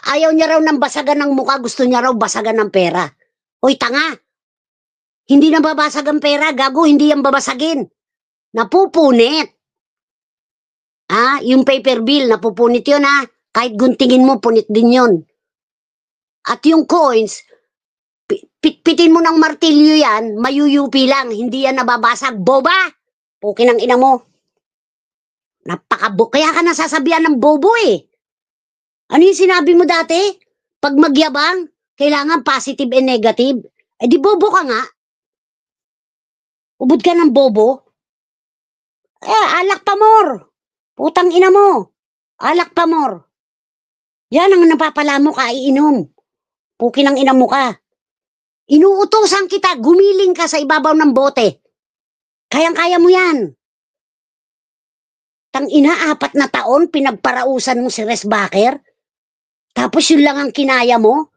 Ayaw niya raw ng basagan ng mukha, gusto niya raw basagan ng pera. Hoy, tanga! Hindi na babasag ang pera, gago, hindi yan babasagin. Napupunit. Yung paper bill, napupunit yun Kahit guntingin mo, punit din yun. At yung coins, pitpitin mo ng martilyo yan, mayuyupi lang, hindi yan nababasag. Boba! Pukin ang ina mo. Kaya ka nasasabihan ng bobo Ano yung sinabi mo dati? Pag magyabang, kailangan positive and negative. Di bobo ka nga. Ubod ka ng bobo. Alak pa more. Putang ina mo. Alak pa more. Yan ang napapala mo ka, iinom. Pukin ang ina mo ka. Inuutosan kita, gumiling ka sa ibabaw ng bote. Kayang-kaya mo yan. Tang ina, 4 na taon, pinagparausan mo si Resbacker. Tapos yun lang ang kinaya mo.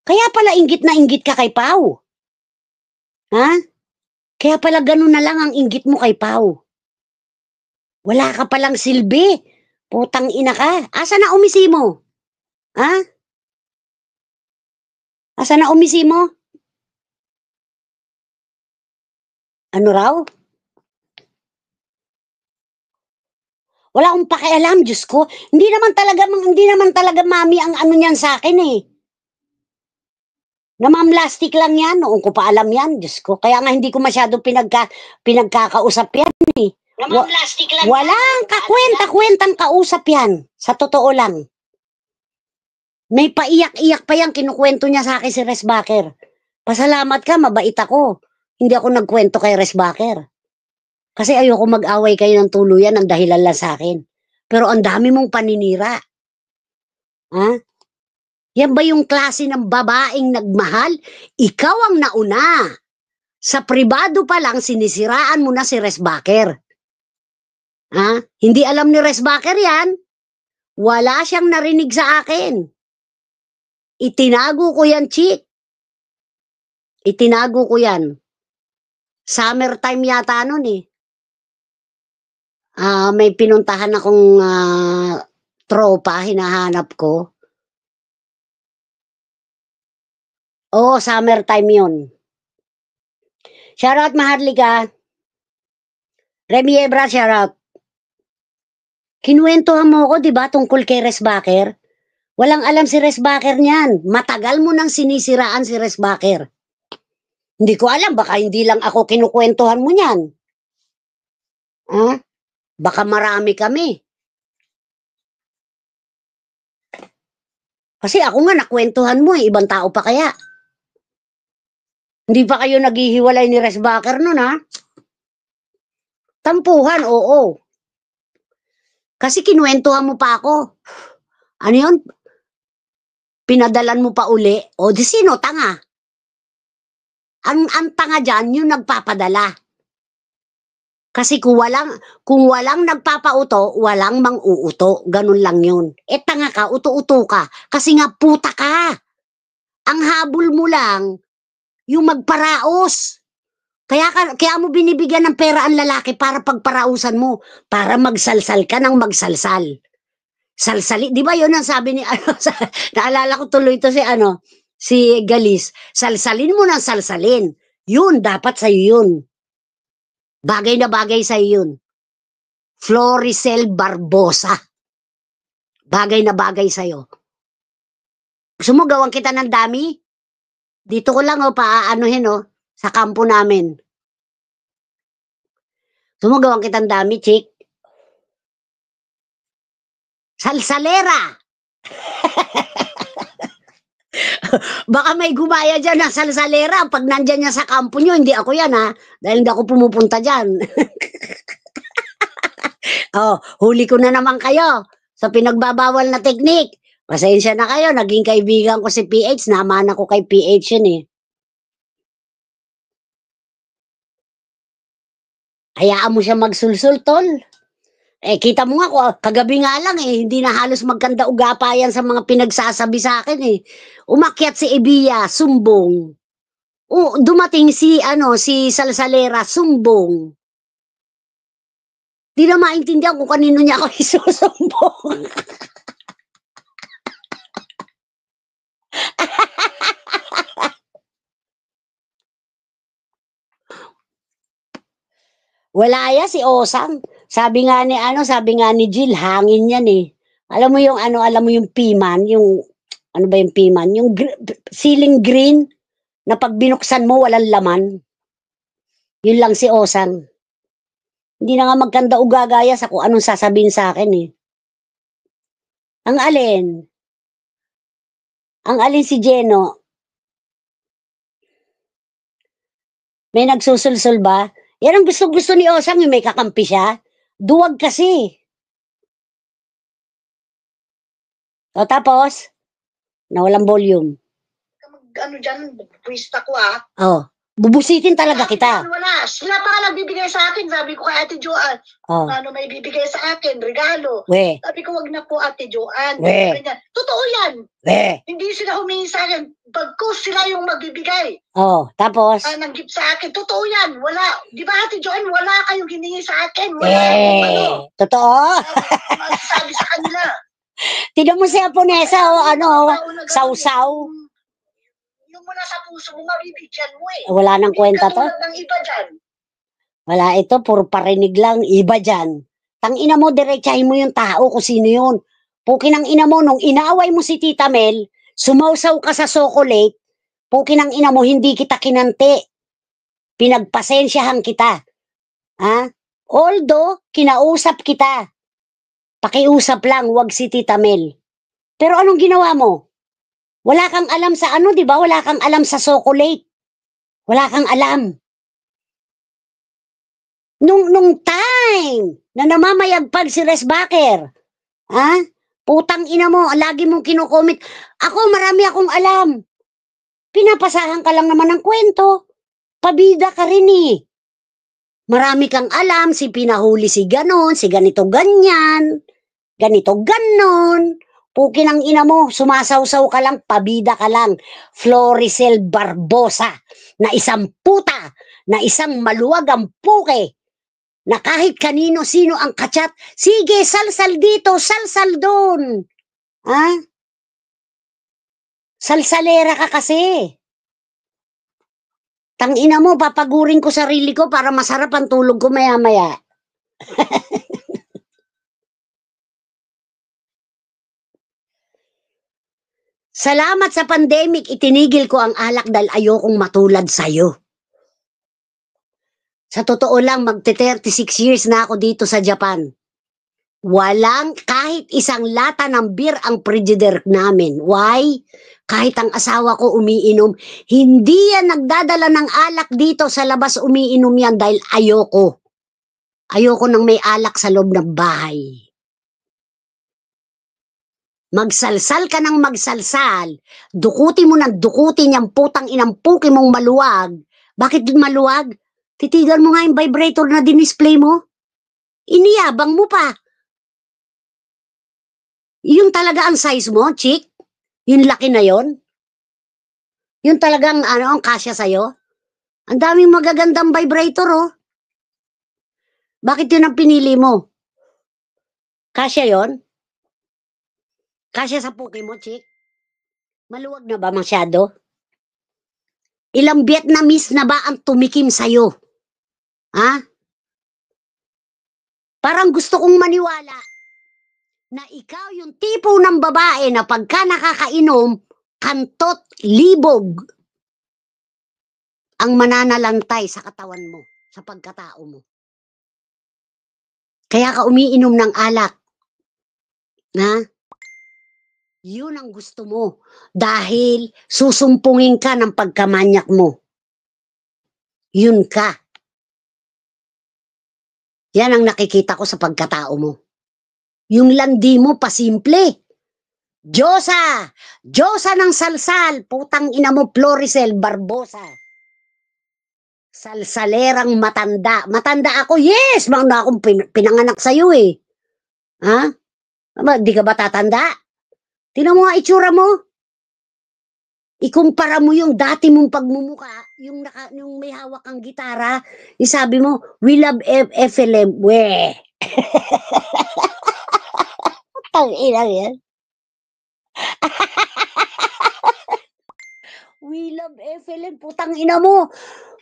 Kaya pala inggit na inggit ka kay Pau. Kaya pala ganun na lang ang inggit mo kay Pau. Wala ka palang silbi. Putang ina ka. Asa na umisi mo? Asa na umisi mo? Ano raw? Wala akong pakialam, Diyos ko. Hindi naman talaga mami ang ano niyan sa akin Namamlastic lang yan. Noong ko pa alam yan, Diyos ko. Kaya nga hindi ko masyado pinagkakausap yan Namamlastic lang walang kakwenta-kwentang kausap yan. Sa totoo lang. May paiyak-iyak pa yan, kinukwento niya sa akin si Resbacker. Pasalamat ka, mabait ako. Hindi ako nagkwento kay Resbacker. Kasi ayoko mag-away kayo ng tuluyan ang dahilan lang sa akin. Pero ang dami mong paninira. Yan ba yung klase ng babaeng nagmahal? Ikaw ang nauna. Sa pribado pa lang, sinisiraan mo na si Resbacker. Hindi alam ni Resbacker yan. Wala siyang narinig sa akin. Itinago ko yan, chick. Itinago ko yan. Summertime yata nun may pinuntahan akong tropa, hinahanap ko. Oo, summertime yun. Shoutout, Maharlika. Remy Ebra, shoutout. Kinuwentohan mo ko, diba, tungkol kay Resbacker? Walang alam si Resbacker niyan. Matagal mo nang sinisiraan si Resbacker. Hindi ko alam, baka hindi lang ako kinukwentuhan mo niyan. Baka marami kami. Kasi ako nga nakwentuhan mo ibang tao pa kaya. Hindi pa kayo naghihiwalay ni Resbacker nun Tampuhan, oo. Kasi kinuwentuhan mo pa ako. Ano yun? Pinadalan mo pa uli. O di sino? Tanga. Ang tanga dyan, yung nagpapadala. Kasi kung walang nagpapauto, walang mang-uuto. Ganun lang yun. Tanga ka, uto-uto ka. Kasi nga puta ka. Ang habol mo lang, yung magparaos. Kaya mo binibigyan ng pera ang lalaki para pagparausan mo. Para magsalsal ka ng magsalsal. Salsali, di ba yun ang sabi ni naalala ko tuloy ito si Galis. Salsalin mo ng salsalin. Yun, dapat sa'yo yun. Bagay na bagay sa'yo yun. Floricel Barbosa. Bagay na bagay sa'yo. Gusto mo gawan kita ng dami? Dito ko lang paaanuhin sa kampo namin. Gusto mo gawan kitang dami, chick? Salsalera! Baka may gumaya dyan na salsalera. Pag nandyan niya sa kampo nyo, hindi ako yan dahil hindi ako pumupunta dyan. Huli ko na naman kayo sa pinagbabawal na teknik. Pasensya na kayo, naging kaibigan ko si PH, naman ako kay PH yun Hayaan mo siya magsulsul, tol. Kita mo nga, kagabi nga lang hindi na halos magkanda ugapayan sa mga pinagsasabi sa akin Umakyat si Ebiya, sumbong. Dumating si Salsalera, sumbong. Di na maintindihan kung kanino niya ako isusumbong. Wala ya si Osang. Sabi nga ni Jill, hangin yan eh. Alam mo yung alam mo yung piman, yung ano ba yung piman? Yung ceiling green na pag binuksan mo walang laman. Yun lang si Osang. Hindi na nga magkanda o gagaya sa kung anong sasabihin sa akin eh. Ang alin? Ang alin si Jeno? May nagsusulsul ba? Yan ang gusto ni Osang, yung may kakampi siya. Duwag kasi. O tapos, nawalang volume. Ano dyan, pwista ko Oh, bubusitin talaga kita. Wala, sila pa nga nagbibigay sa akin. Sabi ko kay Ate Joanne, ano may bibigay sa akin, regalo. We. Sabi ko, wag na po Ate Joanne. We. Totoo yan. We. Hindi sila humingi sa akin. Pagkus sila yung magbibigay. Oh, tapos? Nag-gift sa akin. Totoo yan. Wala. Di ba Ate Joanne, wala kayong hiningi sa akin. Wala. Totoo? Sabi sa kanila. Tignan mo si Aponesa sausaw. Yung mula sa puso mo, mabibigyan mo eh. Wala nang kwenta to. Ng iba dyan. Wala ito, puro parinig lang, iba dyan. Tangina mo, diretsahin mo yung tao kung sino yun. Pukin ang ina mo, nung inaaway mo si Tita Mel, sumausaw ka sa chocolate, pukin ang ina mo, hindi kita kinante. Pinagpasensyahan kita. Ha? Although, kinausap kita. Pakiusap lang, wag si Tita Mel. Pero anong ginawa mo? Wala kang alam sa di ba? Wala kang alam sa chocolate. Wala kang alam. Nung time na namamayagpag si Resbacker, putang ina mo, lagi mong kinukomment. Ako, marami akong alam. Pinapasahan ka lang naman ng kwento. Pabida ka rin eh. Marami kang alam, si pinahuli si ganon, si ganito ganyan, ganito ganon. Pukin ang ina mo, sumasawsaw ka lang, pabida ka lang. Floricel Barbosa, na isang puta, na isang maluwag ang puke, na kahit kanino-sino ang kachat, sige, salsal dito, salsal doon. Salsalera ka kasi. Tangina mo, papagurin ko sarili ko para masarap ang tulog ko maya-maya. Salamat sa pandemic, itinigil ko ang alak dahil ayokong matulad sa'yo. Sa totoo lang, magte-36 years na ako dito sa Japan. Walang kahit isang lata ng beer ang frigider namin. Why? Kahit ang asawa ko umiinom, hindi yan nagdadala ng alak dito sa labas umiinom yan dahil ayoko. Ayoko nang may alak sa loob ng bahay. Magsalsal ka ng magsalsal, dukuti mo ng dukuti niyang putang inang puki mong maluwag. Bakit maluwag? Titigan mo nga yung vibrator na dinisplay mo. Iniyabang mo pa. Yung talaga ang size mo, chick? Yung laki na yon? Yung talagang ang kasya sa'yo? Ang daming magagandang vibrator, oh. Bakit yun ang pinili mo? Kasya yon? Kasya sa puki mo, chick? Maluwag na ba masyado? Ilang Vietnamese na ba ang tumikim sa'yo? Parang gusto kong maniwala na ikaw yung tipo ng babae na pagka nakakainom, kantot, libog ang mananalantay sa katawan mo, sa pagkatao mo. Kaya ka umiinom ng alak. Yun ang gusto mo. Dahil susumpungin ka ng pagkamanyak mo. Yun ka. Yan ang nakikita ko sa pagkatao mo. Yung landi mo, pasimple. Diyosa! Diyosa ng salsal! Putang ina mo, Floricel Barbosa. Salsalerang matanda. Matanda ako, yes! Mga akong pinanganak sa'yo eh. Di ka ba tatanda? Tingnan mo nga itsura mo. Ikumpara mo yung dati mong pagmumuka, yung may hawak kang gitara, sabi mo, we love FLM. Weh! Tangina yan. We love FLM, putang ina mo.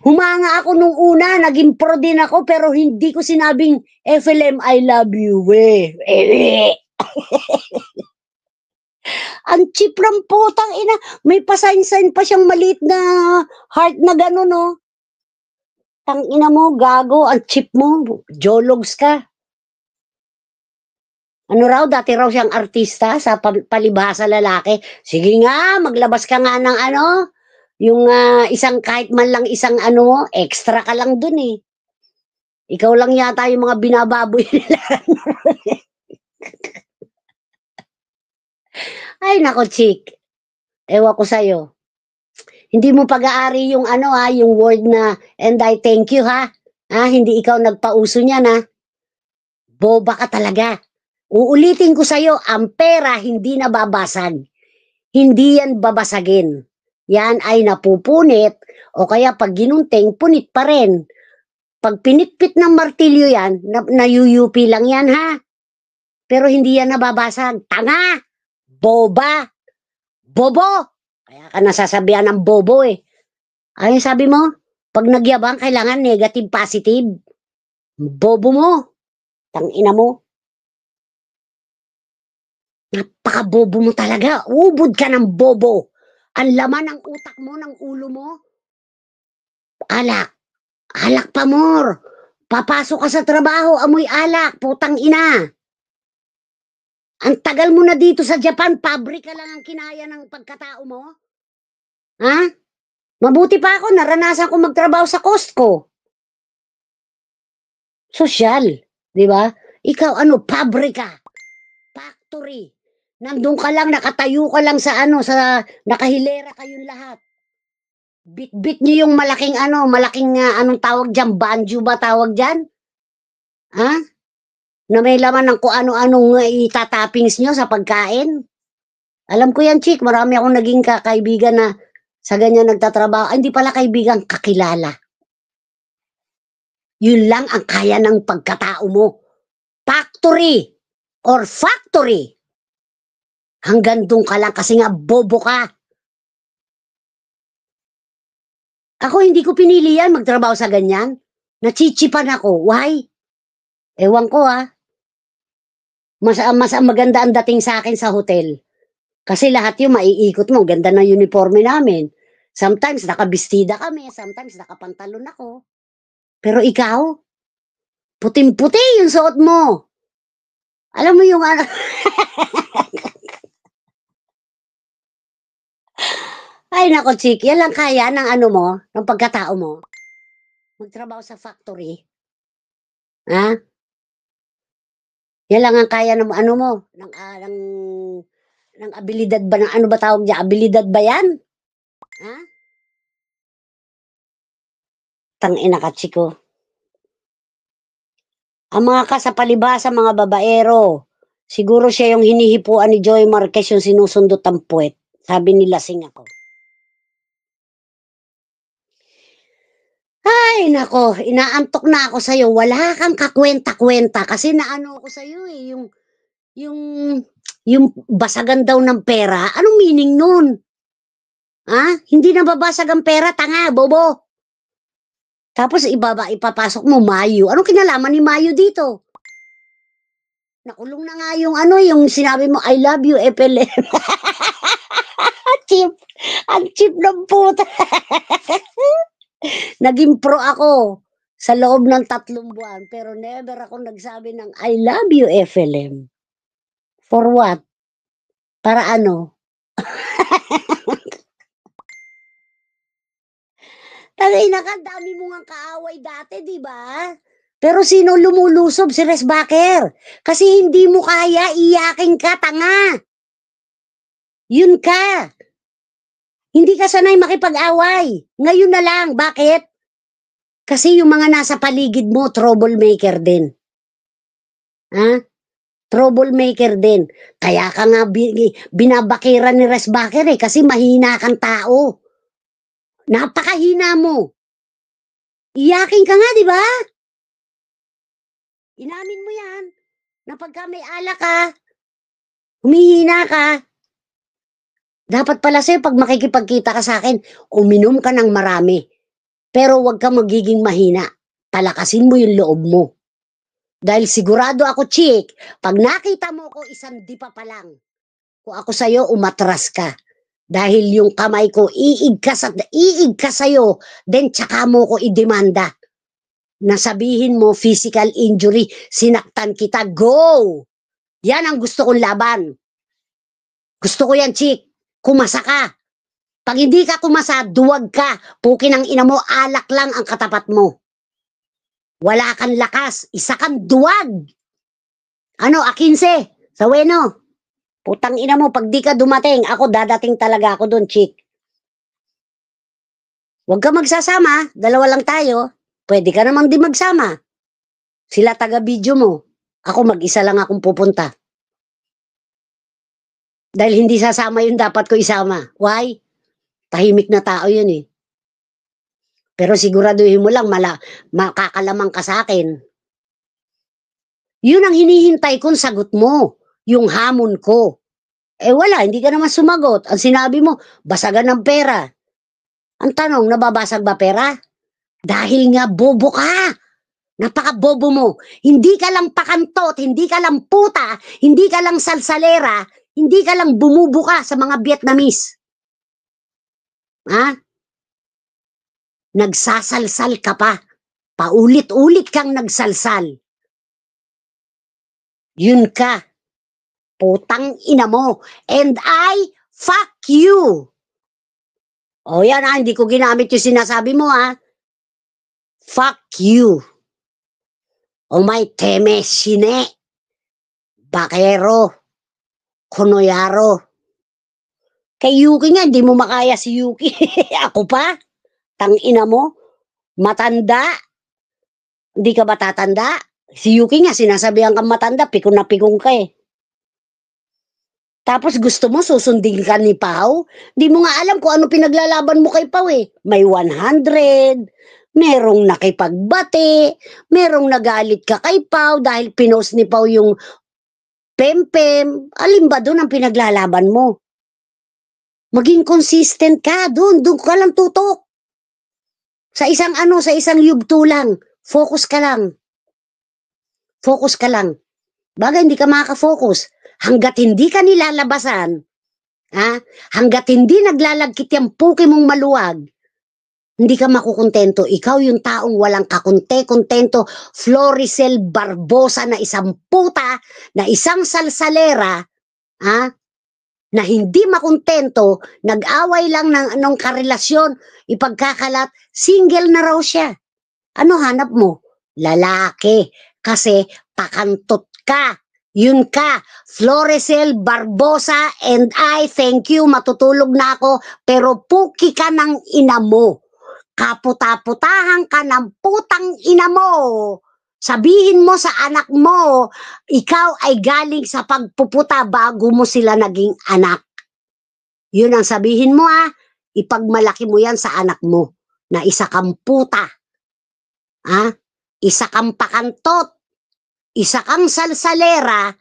Humanga ako nung una, naging pro din ako, pero hindi ko sinabing, FLM, I love you, Ang cheap lang putang ina. May pasign-sign pa siyang maliit na heart na gano'n, no? Tang ina mo, gago, ang cheap mo. Jologs ka. Ano raw, dati raw siyang artista sa palibhasa lalaki. Sige nga, maglabas ka nga ng ano, yung isang kahit man lang isang ano, extra ka lang dun eh. Ikaw lang yata yung mga binababoy nila. Ay, nako, chick. Ewan ko sa'yo. Hindi mo pag-aari yung ano yung word na, and I thank you ha. Hindi ikaw nagpauso niyan ha. Boba ka talaga. Uulitin ko sa'yo, ang pera hindi nababasag. Hindi yan babasagin. Yan ay napupunit o kaya pag ginunting, punit pa rin. Pag pinitpit ng martilyo yan, nayuyupi lang yan ha. Pero hindi yan nababasag. Tanga! Boba! Bobo! Kaya ka nasasabihan ng bobo eh. Ay, sabi mo, pag nagyabang, kailangan negative, positive. Bobo mo. Tangina mo. Napaka-bobo mo talaga. Ubod ka ng bobo. Ang laman ng utak mo, ng ulo mo. Alak. Alak pa more. Papasok ka sa trabaho, amoy alak. Putang ina. Ang tagal mo na dito sa Japan, pabrika lang ang kinaya ng pagkatao mo. Ha? Mabuti pa ako, naranasan ko magtrabaho sa Costco. Sosyal, di ba? Ikaw ano, pabrika, factory. Nandun ka lang, nakatayo ka lang sa ano, sa nakahilera kayong lahat. Bit-bit niyo yung malaking ano, malaking anong tawag dyan, banjo ba tawag dyan? Ha? Na may laman ng kung ano-anong itatappings nyo sa pagkain. Alam ko yan, chick, marami akong naging kaibigan na sa ganyan nagtatrabaho. Ay, hindi pala kaibigan, kakilala. Yun lang ang kaya ng pagkatao mo. Factory or factory. Hanggang doon ka lang kasi nga bobo ka. Ako hindi ko pinili yan magtrabaho sa ganyan. Nachichipan ako. Why? Ewan ko Mas maganda ang dating sa akin sa hotel. Kasi lahat yung maiikot mo. Ganda ng uniforme namin. Sometimes nakabistida kami. Sometimes nakapantalon ako. Pero ikaw, puting-puti yung suot mo. Alam mo yung ano... Ay, nako, chick. Yan lang kaya ng ano mo, ng pagkatao mo. Magtrabaho sa factory. Ha? Yan lang ang kaya ng ano mo, ng abilidad ba, ng ano ba tawag niya? Abilidad ba yan? Ha? Tangina ka, chiko. Ang mga kasapalibhasa, mga babaero, siguro siya yung hinihipuan ni Joy Marquez yung sinusundot ang puwet. Sabi nila, sing ako. Ay, nako, inaantok na ako sa'yo. Wala kang kakwenta-kwenta kasi naano ako sa'yo eh, yung basagan daw ng pera. Anong meaning nun? Ha? Hindi nababasag ang pera, tanga, bobo. Tapos ipapasok mo Mayo. Anong kinalaman ni Mayo dito? Nakulong na nga yung ano, yung sinabi mo, I love you, FLM. Cheap. Ang cheap ng puta. Naging pro ako sa loob ng 3 buwan, pero never ako nagsabi ng I love you, FLM. For what? Para ano? Tangina ka, dami mo nga kaaway dati, di ba? Pero sino lumulusob? Si Resbacker. Kasi hindi mo kaya, iyakin ka, tanga. Yun ka. Hindi ka sanay makipag-away. Ngayon na lang. Bakit? Kasi yung mga nasa paligid mo, troublemaker din. Ha? Troublemaker din. Kaya ka nga binabakiran ni Resbacker kasi mahina kang tao. Napakahina mo. Iyakin ka nga, di ba? Inamin mo yan. Na pagka may alak ka, humihina ka. Dapat pala sa'yo, pag makikipagkita ka sa akin, uminom ka ng marami. Pero huwag ka magiging mahina. Palakasin mo yung loob mo. Dahil sigurado ako, chick, pag nakita mo ko isang dipa pa lang, kung ako sa'yo, umatras ka. Dahil yung kamay ko, iig ka sa'yo, then tsaka mo ko idemanda. Nasabihin mo, physical injury, sinaktan kita, go! Yan ang gusto kong laban. Gusto ko yan, chick. Kumasa ka. Pag hindi ka kumasa, duwag ka. Pukin ang ina mo, alak lang ang katapat mo. Wala kang lakas, isa kang duwag. Ano, A15, sa Weno. Putang ina mo, pag di ka dumating, ako dadating talaga ako doon, chick. Huwag ka magsasama, dalawa lang tayo. Pwede ka namang di magsama. Sila taga-video mo. Ako mag-isa lang akong pupunta. Dahil hindi sasama yung dapat ko isama. Why? Tahimik na tao yun eh. Pero siguraduhin mo lang, makakalamang ka sa akin. Yun ang hinihintay kong sagot mo. Yung hamon ko. Eh wala, hindi ka naman sumagot. Ang sinabi mo, basagan ng pera. Ang tanong, nababasag ba pera? Dahil nga bobo ka. Napaka-bobo mo. Hindi ka lang pakantot, hindi ka lang puta, hindi ka lang salsalera, hindi ka lang bumubuka sa mga Vietnamese. Ha? Nagsasalsal ka pa. Paulit-ulit kang nagsalsal. Yun ka. Putang ina mo. And I fuck you. O yan ha, hindi ko ginamit yung sinasabi mo ha. Fuck you. O may teme sine. Bakero. Konoyaro. Kay Yuki nga, hindi mo makaya si Yuki. Ako pa? Tangina mo? Matanda? Hindi ka ba tatanda? Si Yuki nga, sinasabihan kang matanda, pikon na pikon ka eh. Tapos gusto mo susundin ka ni Pao? Di mo nga alam kung ano pinaglalaban mo kay Pao eh. May 100, merong nakipagbati, merong nagalit ka kay Pao dahil pinost ni Pao yung pempem. Alin ba doon ang pinaglalaban mo? Maging consistent ka doon ka lang tutok. Sa isang yugto lang, focus ka lang. Focus ka lang. Bagay hindi ka makaka-focus. Hanggat hindi ka nilalabasan, hanggat hindi naglalagkit yung puki mong maluwag, hindi ka makukontento. Ikaw yung taong walang kakonte-kontento, Floricel Barbosa na isang puta, na isang salsalera, na hindi makontento, nag-away lang ng anong karelasyon, ipagkakalat, single na raw siya. Ano hanap mo? Lalaki. Kasi pakantot ka. Yun ka. Floricel Barbosa and I thank you. Matutulog na ako. Pero puki ka ng ina mo. Kaputa-putahan ka ng putang ina mo. Sabihin mo sa anak mo, ikaw ay galing sa pagpuputa bago mo sila naging anak. Yun ang sabihin mo ipagmalaki mo yan sa anak mo, na isa kang puta. Isa kang pakantot, isa kang salsalera,